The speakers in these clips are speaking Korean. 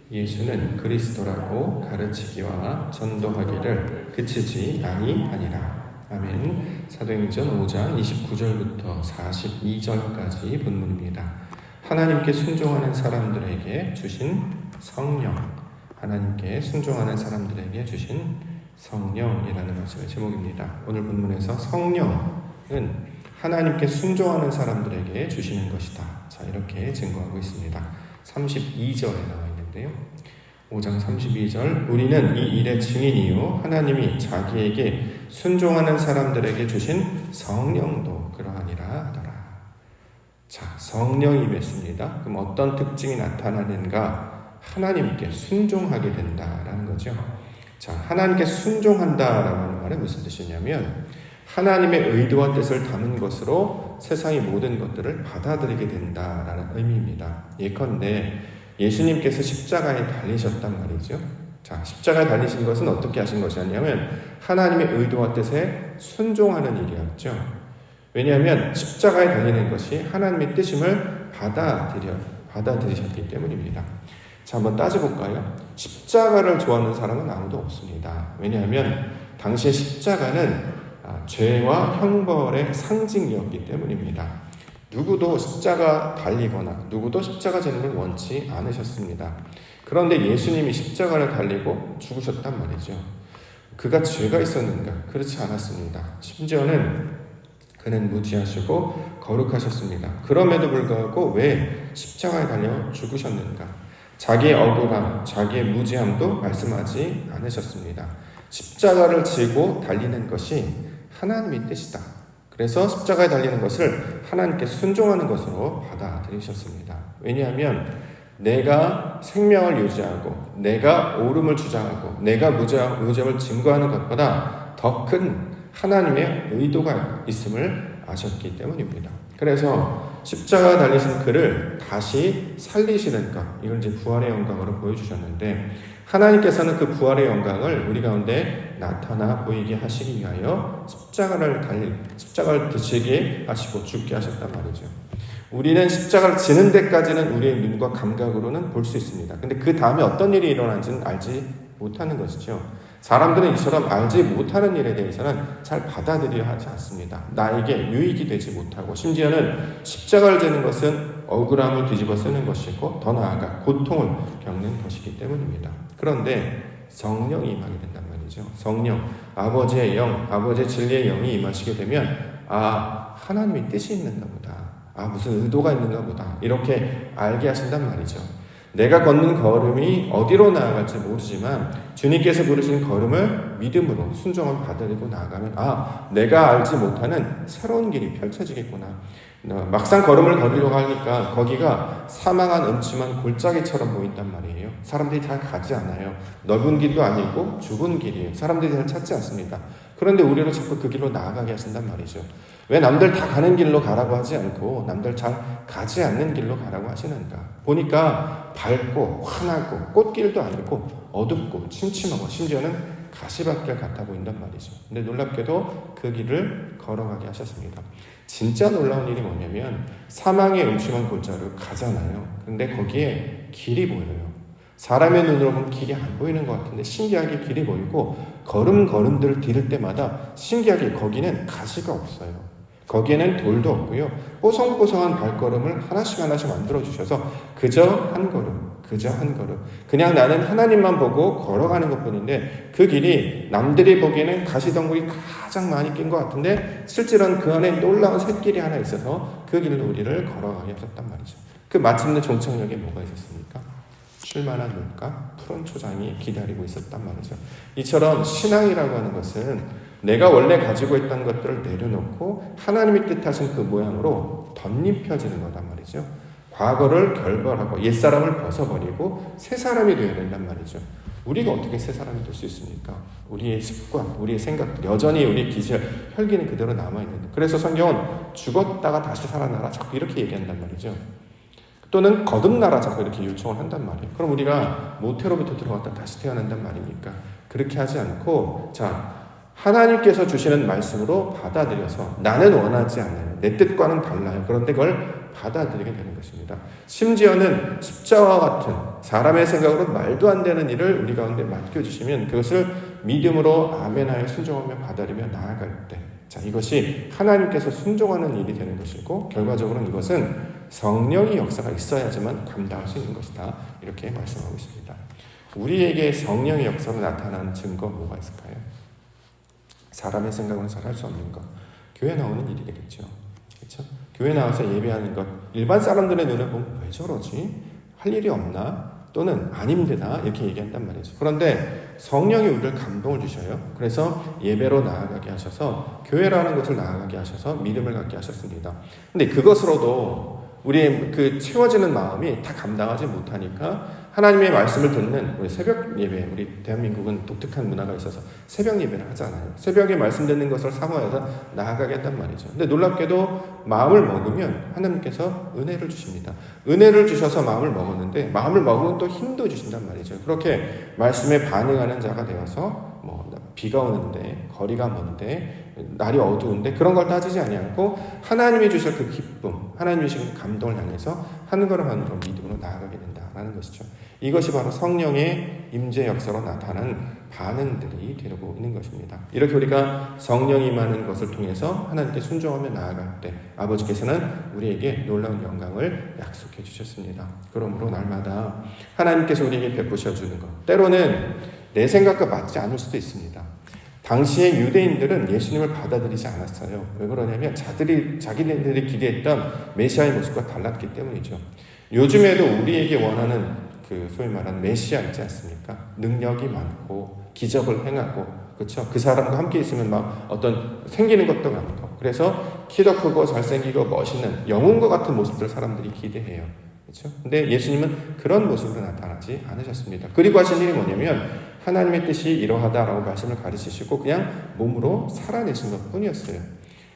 예수는 그리스도라고 가르치기와 전도하기를 그치지 아니하니라. 아멘. 사도행전 5장 29절부터 42절까지 본문입니다. 하나님께 순종하는 사람들에게 주신 성령, 하나님께 순종하는 사람들에게 주신 성령이라는 말씀의 제목입니다. 오늘 본문에서 성령은 하나님께 순종하는 사람들에게 주시는 것이다. 자, 이렇게 증거하고 있습니다. 32절에 나와 있는데요. 5장 32절, 우리는 이 일의 증인이요 하나님이 자기에게 순종하는 사람들에게 주신 성령도 그러하니라 하더라. 자, 성령이 임했습니다. 그럼 어떤 특징이 나타나는가? 하나님께 순종하게 된다라는 거죠. 자, 하나님께 순종한다라는 말은 무슨 뜻이냐면 하나님의 의도와 뜻을 담은 것으로 세상의 모든 것들을 받아들이게 된다라는 의미입니다. 예컨대 예수님께서 십자가에 달리셨단 말이죠. 자, 십자가에 달리신 것은 어떻게 하신 것이었냐면 하나님의 의도와 뜻에 순종하는 일이었죠. 왜냐하면 십자가에 달리는 것이 하나님의 뜻임을 받아들이셨기 때문입니다. 자, 한번 따져볼까요? 십자가를 좋아하는 사람은 아무도 없습니다. 왜냐하면 당시의 십자가는 죄와 형벌의 상징이었기 때문입니다. 누구도 십자가 달리거나 누구도 십자가 지는 걸 원치 않으셨습니다. 그런데 예수님이 십자가를 달리고 죽으셨단 말이죠. 그가 죄가 있었는가? 그렇지 않았습니다. 심지어는 그는 무지하시고 거룩하셨습니다. 그럼에도 불구하고 왜 십자가에 달려 죽으셨는가? 자기의 억울함, 자기의 무지함도 말씀하지 않으셨습니다. 십자가를 지고 달리는 것이 하나님의 뜻이다. 그래서 십자가에 달리는 것을 하나님께 순종하는 것으로 받아들이셨습니다. 왜냐하면 내가 생명을 유지하고 내가 옳음을 주장하고 내가 무죄함을 증거하는 것보다 더 큰 하나님의 의도가 있음을 아셨기 때문입니다. 그래서 십자가에 달리신 그를 다시 살리시는 것, 이걸 이제 부활의 영광으로 보여주셨는데 하나님께서는 그 부활의 영광을 우리 가운데 나타나 보이게 하시기 위하여 십자가를 드시게 하시고 죽게 하셨단 말이죠. 우리는 십자가를 지는 데까지는 우리의 눈과 감각으로는 볼 수 있습니다. 근데 그 다음에 어떤 일이 일어나는지는 알지 못하는 것이죠. 사람들은 이처럼 알지 못하는 일에 대해서는 잘 받아들여야 하지 않습니다. 나에게 유익이 되지 못하고 심지어는 십자가를 지는 것은 억울함을 뒤집어 쓰는 것이고 더 나아가 고통을 겪는 것이기 때문입니다. 그런데 성령이 임하게 된단 말이죠. 성령, 아버지의 영, 아버지의 진리의 영이 임하시게 되면 하나님의 뜻이 있는가 보다. 무슨 의도가 있는가 보다. 이렇게 알게 하신단 말이죠. 내가 걷는 걸음이 어디로 나아갈지 모르지만 주님께서 부르신 걸음을 믿음으로 순종을 받아들이고 나아가면 내가 알지 못하는 새로운 길이 펼쳐지겠구나. 막상 걸음을 걸으려고 하니까 거기가 사망한 음침한 골짜기처럼 보인단 말이에요. 사람들이 잘 가지 않아요. 넓은 길도 아니고 좁은 길이에요. 사람들이 잘 찾지 않습니다. 그런데 우리는 자꾸 그 길로 나아가게 하신단 말이죠. 왜 남들 다 가는 길로 가라고 하지 않고 남들 잘 가지 않는 길로 가라고 하시는가? 보니까 밝고 환하고 꽃길도 아니고 어둡고 침침하고 심지어는 가시밭길 같아 보인단 말이죠. 근데 놀랍게도 그 길을 걸어가게 하셨습니다. 진짜 놀라운 일이 뭐냐면 사망의 음침한 골짜기를 가잖아요. 근데 거기에 길이 보여요. 사람의 눈으로 보면 길이 안 보이는 것 같은데 신기하게 길이 보이고 걸음들을 디딜 때마다 신기하게 거기는 가시가 없어요. 거기에는 돌도 없고요. 뽀송뽀송한 발걸음을 하나씩 만들어주셔서 그저 한 걸음. 그냥 나는 하나님만 보고 걸어가는 것 뿐인데 그 길이 남들이 보기에는 가시덩굴이 가장 많이 낀 것 같은데 실제로는 그 안에 놀라운 샛길이 하나 있어서 그 길로 우리를 걸어가게 하셨단 말이죠. 그 마침내 종착역에 뭐가 있었습니까? 쉴만한 물가, 푸른 초장이 기다리고 있었단 말이죠. 이처럼 신앙이라고 하는 것은 내가 원래 가지고 있던 것들을 내려놓고 하나님이 뜻하신 그 모양으로 덧입혀지는 거란 말이죠. 과거를 결벌하고 옛사람을 벗어버리고 새 사람이 되어야 된단 말이죠. 우리가 어떻게 새 사람이 될 수 있습니까? 우리의 습관, 우리의 생각들, 여전히 우리의 기질, 혈기는 그대로 남아있는데 그래서 성경은 죽었다가 다시 살아나라 자꾸 이렇게 얘기한단 말이죠. 또는 거듭나라 자꾸 이렇게 요청을 한단 말이에요. 그럼 우리가 모태로부터 들어갔다 다시 태어난단 말입니까? 그렇게 하지 않고 하나님께서 주시는 말씀으로 받아들여서 나는 원하지 않아요. 내 뜻과는 달라요. 그런데 그걸 받아들이게 되는 것입니다. 심지어는 십자와 같은 사람의 생각으로 말도 안 되는 일을 우리 가운데 맡겨주시면 그것을 믿음으로 아멘하여 순종하며 받아들이며 나아갈 때, 자, 이것이 하나님께서 순종하는 일이 되는 것이고, 결과적으로는 이것은 성령의 역사가 있어야지만 감당할 수 있는 것이다, 이렇게 말씀하고 있습니다. 우리에게 성령의 역사로 나타나는 증거 뭐가 있을까요? 사람의 생각으로는 잘 할 수 없는 것, 교회 나오는 일이 되겠죠. 그렇죠? 교회 나와서 예배하는 것, 일반 사람들의 눈에 보면 왜 저러지? 할 일이 없나? 또는 안 힘드나? 이렇게 얘기한단 말이죠. 그런데 성령이 우리를 감동을 주셔요. 그래서 예배로 나아가게 하셔서, 교회라는 것을 나아가게 하셔서 믿음을 갖게 하셨습니다. 근데 그것으로도 우리의 그 채워지는 마음이 다 감당하지 못하니까 하나님의 말씀을 듣는 우리 새벽 예배, 우리 대한민국은 독특한 문화가 있어서 새벽 예배를 하잖아요. 새벽에 말씀 듣는 것을 사모해서 나아가게 한단 말이죠. 근데 놀랍게도 마음을 먹으면 하나님께서 은혜를 주십니다. 은혜를 주셔서 마음을 먹었는데, 마음을 먹으면 또 힘도 주신단 말이죠. 그렇게 말씀에 반응하는 자가 되어서 비가 오는데, 거리가 먼데, 날이 어두운데 그런 걸 따지지 아니하고 하나님이 주실 그 기쁨, 하나님이 주신 감동을 향해서 한 걸음 한 걸음 믿음으로 나아가게 된다라는 것이죠. 이것이 바로 성령의 임재 역사로 나타나는 반응들이 되고 있는 것입니다. 이렇게 우리가 성령이 임하는 것을 통해서 하나님께 순종하며 나아갈 때 아버지께서는 우리에게 놀라운 영광을 약속해 주셨습니다. 그러므로 날마다 하나님께서 우리에게 베푸셔 주는 것, 때로는 내 생각과 맞지 않을 수도 있습니다. 당시의 유대인들은 예수님을 받아들이지 않았어요. 왜 그러냐면 자기네들이 기대했던 메시아의 모습과 달랐기 때문이죠. 요즘에도 우리에게 원하는 그 소위 말하는 메시아 있지 않습니까? 능력이 많고 기적을 행하고, 그렇죠? 그 사람과 함께 있으면 막 어떤 생기는 것도 많고, 그래서 키도 크고 잘생기고 멋있는 영웅과 같은 모습들 사람들이 기대해요. 그렇죠? 근데 예수님은 그런 모습으로 나타나지 않으셨습니다. 그리고 하신 일이 뭐냐면 하나님의 뜻이 이러하다라고 말씀을 가르치시고 그냥 몸으로 살아내신 것 뿐이었어요.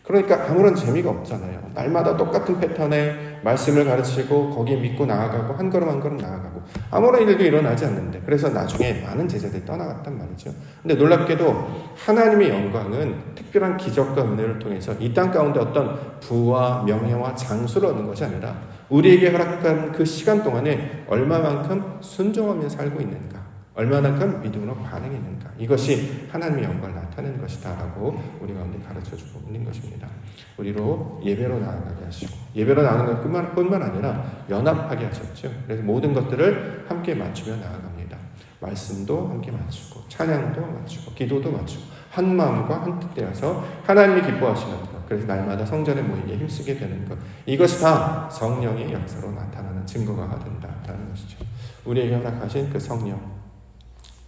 그러니까 아무런 재미가 없잖아요. 날마다 똑같은 패턴의 말씀을 가르치고 거기에 믿고 나아가고 한 걸음 한 걸음 나아가고 아무런 일도 일어나지 않는데, 그래서 나중에 많은 제자들이 떠나갔단 말이죠. 근데 놀랍게도 하나님의 영광은 특별한 기적과 은혜를 통해서 이 땅 가운데 어떤 부와 명예와 장수를 얻는 것이 아니라 우리에게 허락한 그 시간 동안에 얼마만큼 순종하며 살고 있는가, 얼마만큼 믿음으로 반응했는가, 이것이 하나님의 영광을 나타내는 것이다 라고 우리 가운데 가르쳐주고 있는 것입니다. 우리로 예배로 나아가게 하시고, 예배로 나아가는 것뿐만 아니라 연합하게 하셨죠. 그래서 모든 것들을 함께 맞추며 나아갑니다. 말씀도 함께 맞추고, 찬양도 맞추고, 기도도 맞추고, 한 마음과 한 뜻 되어서 하나님이 기뻐하시는 것, 그래서 날마다 성전에 모이게 힘쓰게 되는 것, 이것이 다 성령의 역사로 나타나는 증거가 된다라는 것이죠. 우리에게 허락하신 그 성령,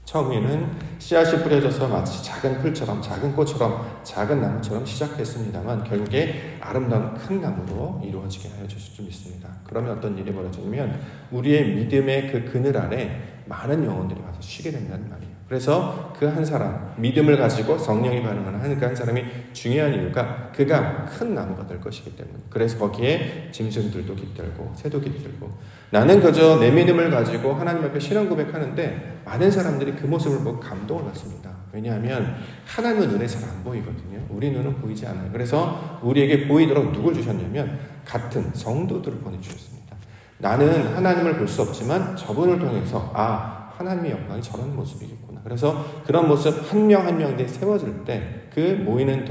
처음에는 씨앗이 뿌려져서 마치 작은 풀처럼, 작은 꽃처럼, 작은 나무처럼 시작했습니다만 결국에 아름다운 큰 나무로 이루어지게 하여 주실 줄 믿습니다. 그러면 어떤 일이 벌어지냐면 우리의 믿음의 그 그늘 아래 많은 영혼들이 와서 쉬게 된다는 말이에요. 그래서 그 한 사람, 믿음을 가지고 성령이 반응하는 그 한 사람이 중요한 이유가 그가 큰 나무가 될 것이기 때문에, 그래서 거기에 짐승들도 깃들고 새도 깃들고, 나는 그저 내 믿음을 가지고 하나님 앞에 신앙 고백하는데 많은 사람들이 그 모습을 보고 감동을 받습니다. 왜냐하면 하나님의 눈에 잘 안 보이거든요. 우리 눈은 보이지 않아요. 그래서 우리에게 보이도록 누굴 주셨냐면 같은 성도들을 보내주셨습니다. 나는 하나님을 볼 수 없지만 저분을 통해서 하나님의 영광이 저런 모습이겠구나. 그래서 그런 모습 한 명 한 명에 세워질 때 그 모임을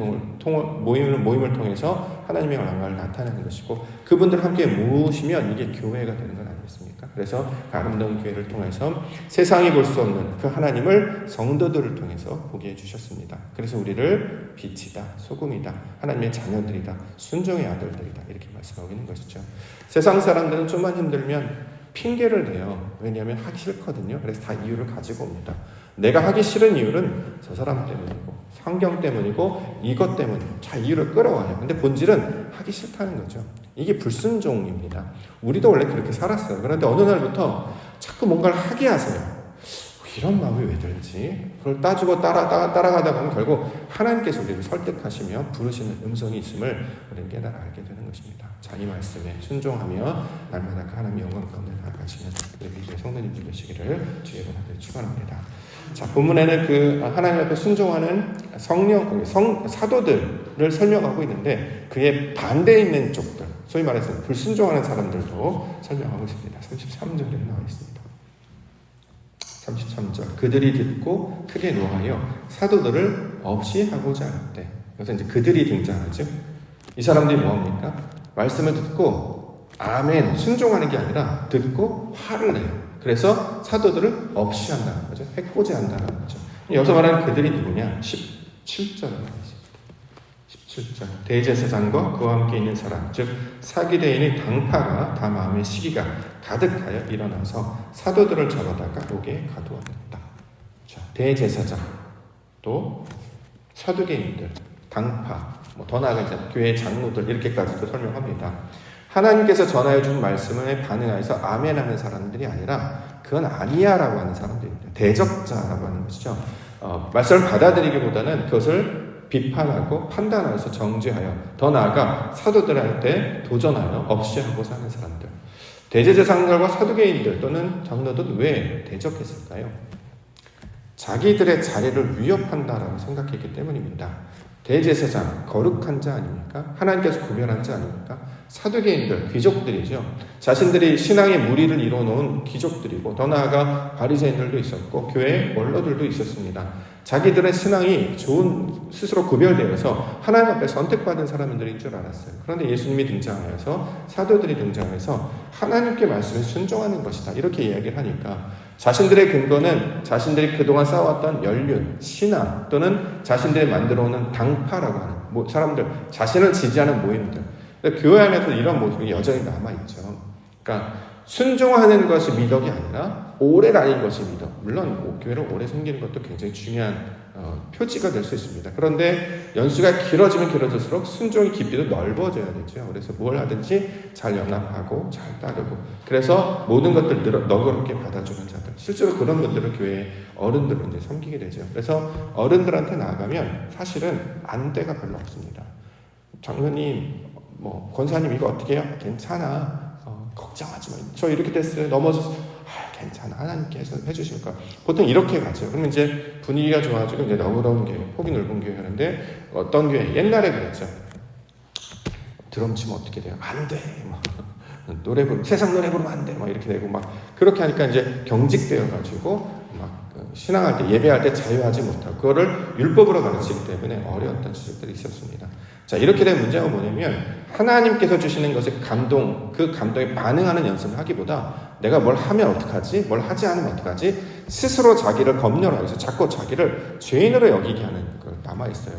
통해서 하나님의 영광을 나타내는 것이고, 그분들 함께 모으시면 이게 교회가 되는 건 아니겠습니까? 그래서 아름다운 교회를 통해서 세상이 볼 수 없는 그 하나님을 성도들을 통해서 보게 해주셨습니다. 그래서 우리를 빛이다, 소금이다, 하나님의 자녀들이다, 순종의 아들들이다, 이렇게 말씀하고 있는 것이죠. 세상 사람들은 좀만 힘들면 핑계를 대요. 왜냐하면 하기 싫거든요. 그래서 다 이유를 가지고 옵니다. 내가 하기 싫은 이유는 저 사람 때문이고 환경 때문이고 이것 때문이고 자 이유를 끌어와요. 근데 본질은 하기 싫다는 거죠. 이게 불순종입니다. 우리도 원래 그렇게 살았어요. 그런데 어느 날부터 자꾸 뭔가를 하게 하세요. 이런 마음이 왜 들지? 그걸 따지고 따라가다 보면 결국 하나님께서 우리를 설득하시며 부르시는 음성이 있음을 우리는 깨달아 알게 되는 것입니다. 자, 이 말씀에 순종하며 날마다 그 하나님의 영광 가운데 나아가시는 우리 성도님들 되시기를 주의 이름으로 축원합니다. 자, 본문에는 그 하나님 앞에 순종하는 사도들을 설명하고 있는데 그의 반대에 있는 쪽들, 소위 말해서 불순종하는 사람들도 설명하고 있습니다. 33절에 나와 있습니다. 33절 그들이 듣고 크게 노하여 사도들을 없이 하고자 할 때, 여기서 이제 그들이 등장하죠. 이 사람들이 뭐합니까? 말씀을 듣고 아멘 순종하는 게 아니라 듣고 화를 내요. 그래서 사도들을 없이 한다는 거죠. 해코지 한다는 거죠. 여기서 말하는 그들이 누구냐? 17절에 나와 있습니다. 17절 대제사장과 그와 함께 있는 사람, 즉 사기대인의 당파가 다 마음의 시기가 가득하여 일어나서 사도들을 잡아다가 옥에 가두었다. 자, 대제사장 또 사두개인들, 당파, 더 나아가 이제 교회 장로들 이렇게까지도 설명합니다. 하나님께서 전하여 준 말씀에 반응하여서 아멘하는 사람들이 아니라 그건 아니야라고 하는 사람들입니다. 대적자라고 하는 것이죠. 말씀을 받아들이기보다는 그것을 비판하고 판단하여서 정죄하여 더 나아가 사도들한테 도전하여 없이 하고자 하는 사람들. 대제사장들과 사두개인들 또는 장로들은 왜 대적했을까요? 자기들의 자리를 위협한다라고 생각했기 때문입니다. 대제사장, 거룩한 자 아닙니까? 하나님께서 구별한 자 아닙니까? 사두개인들, 귀족들이죠. 자신들이 신앙의 무리를 이뤄놓은 귀족들이고 더 나아가 바리새인들도 있었고 교회의 원로들도 있었습니다. 자기들의 신앙이 좋은 스스로 구별되어서 하나님 앞에 선택받은 사람들인 줄 알았어요. 그런데 예수님이 등장하여서 사도들이 등장해서 하나님께 말씀에 순종하는 것이다 이렇게 이야기를 하니까 자신들의 근거는 자신들이 그동안 쌓아왔던 연륜, 신앙 또는 자신들이 만들어오는 당파라고 하는 사람들, 자신을 지지하는 모임들. 교회 안에서 이런 모습이 여전히 남아있죠. 그러니까 순종하는 것이 미덕이 아니라 오래 다니는 것이 미덕. 물론 교회를 오래 섬기는 것도 굉장히 중요한 표지가 될 수 있습니다. 그런데 연수가 길어지면 길어질수록 순종의 깊이도 넓어져야 되죠. 그래서 뭘 하든지 잘 연합하고 잘 따르고 그래서 모든 것들 너그럽게 받아주는 자들. 실제로 그런 분들을 교회 어른들로 이제 섬기게 되죠. 그래서 어른들한테 나아가면 사실은 안대가 별로 없습니다. 장로님, 권사님 이거 어떻게 해요? 괜찮아. 걱정하지 마. 저 이렇게 됐어요. 넘어져서 괜찮아. 하나님께서 해주실 거야. 보통 이렇게 가죠. 그러면 이제 분위기가 좋아지고 이제 너그러운 교회, 폭이 넓은 교회 하는데 어떤 교회 옛날에 그랬죠. 드럼 치면 어떻게 돼요? 안 돼. 노래 부르면 세상 노래 부르면 안 돼. 이렇게 되고 그렇게 하니까 이제 경직되어 가지고 신앙할 때 예배할 때 자유하지 못하고 그거를 율법으로 가르치기 때문에 어려웠던 시절들이 있었습니다. 자, 이렇게 된 문제가 뭐냐면 하나님께서 주시는 것에 그 감동에 반응하는 연습을 하기보다 내가 뭘 하면 어떡하지? 뭘 하지 않으면 어떡하지? 스스로 자기를 검열하여서 자꾸 자기를 죄인으로 여기게 하는 걸 남아있어요.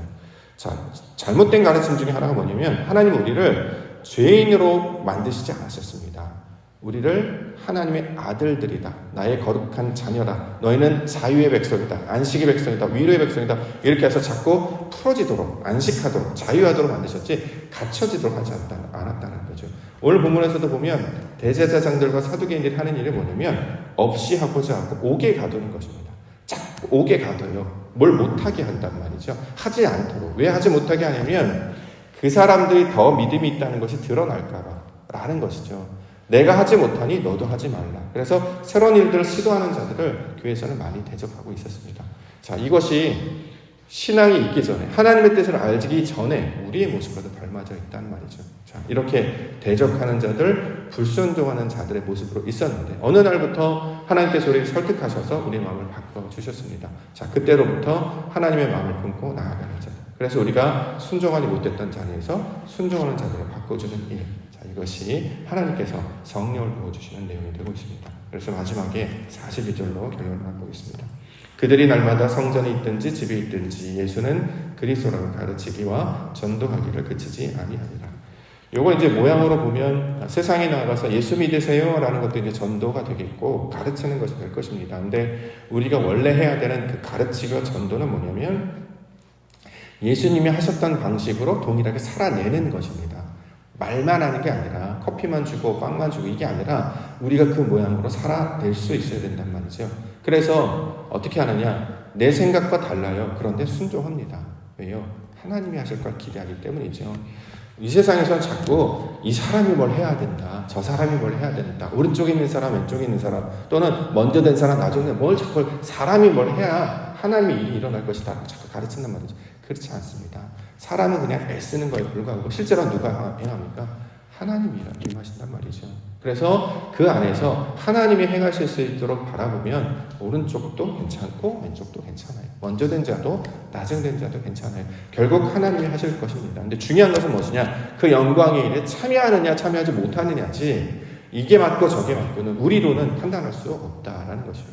자, 잘못된 가르침 중에 하나가 뭐냐면 하나님은 우리를 죄인으로 만드시지 않으셨습니다. 우리를 하나님의 아들들이다. 나의 거룩한 자녀다. 너희는 자유의 백성이다. 안식의 백성이다. 위로의 백성이다. 이렇게 해서 자꾸 풀어지도록, 안식하도록, 자유하도록 만드셨지 갇혀지도록 하지 않았다는 거죠. 오늘 본문에서도 보면 대제사장들과 사두개인들이 하는 일이 뭐냐면 없이 하고자 하고 옥에 가두는 것입니다. 자꾸 옥에 가둬요. 뭘 못하게 한단 말이죠. 하지 않도록. 왜 하지 못하게 하냐면 그 사람들이 더 믿음이 있다는 것이 드러날까 봐 라는 것이죠. 내가 하지 못하니 너도 하지 말라. 그래서 새로운 일들을 시도하는 자들을 교회에서는 많이 대적하고 있었습니다. 자, 이것이 신앙이 있기 전에 하나님의 뜻을 알기 전에 우리의 모습과도 닮아져 있다는 말이죠. 자, 이렇게 대적하는 자들, 불순종하는 자들의 모습으로 있었는데 어느 날부터 하나님께서 우리를 설득하셔서 우리의 마음을 바꿔주셨습니다. 자, 그때로부터 하나님의 마음을 품고 나아가는 자들. 그래서 우리가 순종하지 못했던 자리에서 순종하는 자들을 바꿔주는 일. 이것이 하나님께서 성령을 부어주시는 내용이 되고 있습니다. 그래서 마지막에 42절로 결론을 보겠습니다. 그들이 날마다 성전에 있든지 집에 있든지 예수는 그리스도라고 가르치기와 전도하기를 그치지 아니하니라. 요거 이제 모양으로 보면 세상에 나가서 예수 믿으세요 라는 것도 이제 전도가 되겠고 가르치는 것이 될 것입니다. 근데 우리가 원래 해야 되는 그 가르치기와 전도는 뭐냐면 예수님이 하셨던 방식으로 동일하게 살아내는 것입니다. 말만 하는 게 아니라 커피만 주고 빵만 주고 이게 아니라 우리가 그 모양으로 살아낼 수 있어야 된단 말이죠. 그래서 어떻게 하느냐? 내 생각과 달라요. 그런데 순종합니다. 왜요? 하나님이 하실 걸 기대하기 때문이죠. 이 세상에서 자꾸 이 사람이 뭘 해야 된다. 저 사람이 뭘 해야 된다. 오른쪽에 있는 사람, 왼쪽에 있는 사람 또는 먼저 된 사람, 나중에 뭘 자꾸 사람이 뭘 해야 하나님의 일이 일어날 것이다. 자꾸 가르친단 말이죠. 그렇지 않습니다. 사람은 그냥 애쓰는 거에 불과하고 실제로 누가 행합니까? 하나님이 임하신단 말이죠. 그래서 그 안에서 하나님이 행하실 수 있도록 바라보면 오른쪽도 괜찮고 왼쪽도 괜찮아요. 먼저 된 자도 나중 된 자도 괜찮아요. 결국 하나님이 하실 것입니다. 근데 중요한 것은 무엇이냐? 그 영광의 일에 참여하느냐 참여하지 못하느냐지, 이게 맞고 저게 맞고는 우리로는 판단할 수 없다라는 것이죠.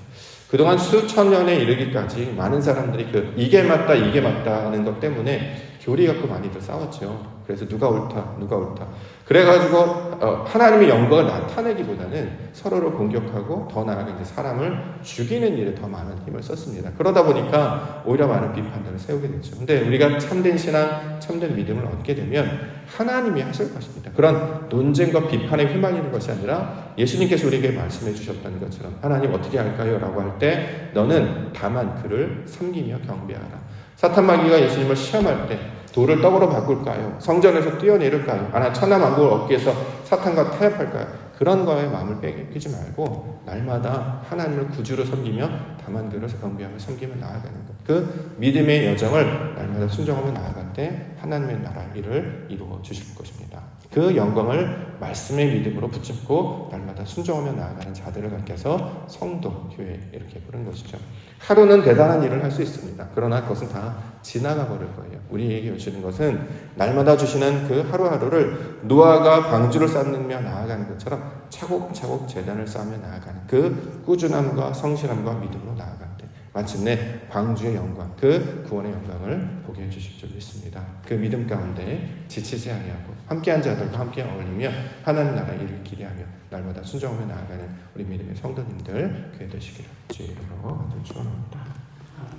그동안 수천 년에 이르기까지 많은 사람들이 이게 맞다 이게 맞다는 것 때문에 교리 갖고 많이들 싸웠죠. 그래서 누가 옳다 누가 옳다 그래가지고 하나님의 영광을 나타내기보다는 서로를 공격하고 더 나아가 이제 사람을 죽이는 일에 더 많은 힘을 썼습니다. 그러다 보니까 오히려 많은 비판들을 세우게 됐죠. 근데 우리가 참된 신앙, 참된 믿음을 얻게 되면 하나님이 하실 것입니다. 그런 논쟁과 비판에 휘말리는 것이 아니라 예수님께서 우리에게 말씀해 주셨다는 것처럼 하나님 어떻게 할까요? 라고 할 때 너는 다만 그를 섬기며 경배하라. 사탄 마귀가 예수님을 시험할 때 돌을 떡으로 바꿀까요? 성전에서 뛰어내릴까요? 천하 만국을 얻기 위해서 사탄과 타협할까요? 그런 거에 마음을 빼기지 말고 날마다 하나님을 구주로 섬기며 다만 그를 경배하며 섬기며 나아가는 것. 그 믿음의 여정을 날마다 순종하며 나아갈 때 하나님의 나라 일을 이루어 주실 것입니다. 그 영광을 말씀의 믿음으로 붙잡고 날마다 순종하며 나아가는 자들을 가르쳐서 성도, 교회 이렇게 부른 것이죠. 하루는 대단한 일을 할 수 있습니다. 그러나 그것은 다 지나가 버릴 거예요. 우리에게 주시는 것은 날마다 주시는 그 하루하루를 노아가 방주를 쌓으며 나아가는 것처럼 차곡차곡 재단을 쌓으며 나아가는 그 꾸준함과 성실함과 믿음으로 나아갈 때 마침내 방주의 영광, 그 구원의 영광을 보게 해주실 줄 믿습니다. 그 믿음 가운데 지치지 아니하고 함께한 자들과 함께 어울리며 하나님 나라 일을 기대하며 날마다 순종하며 나아가는 우리 믿음의 성도님들 교회 되시기를 주의 이름으로 축원합니다.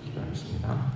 기도하겠습니다.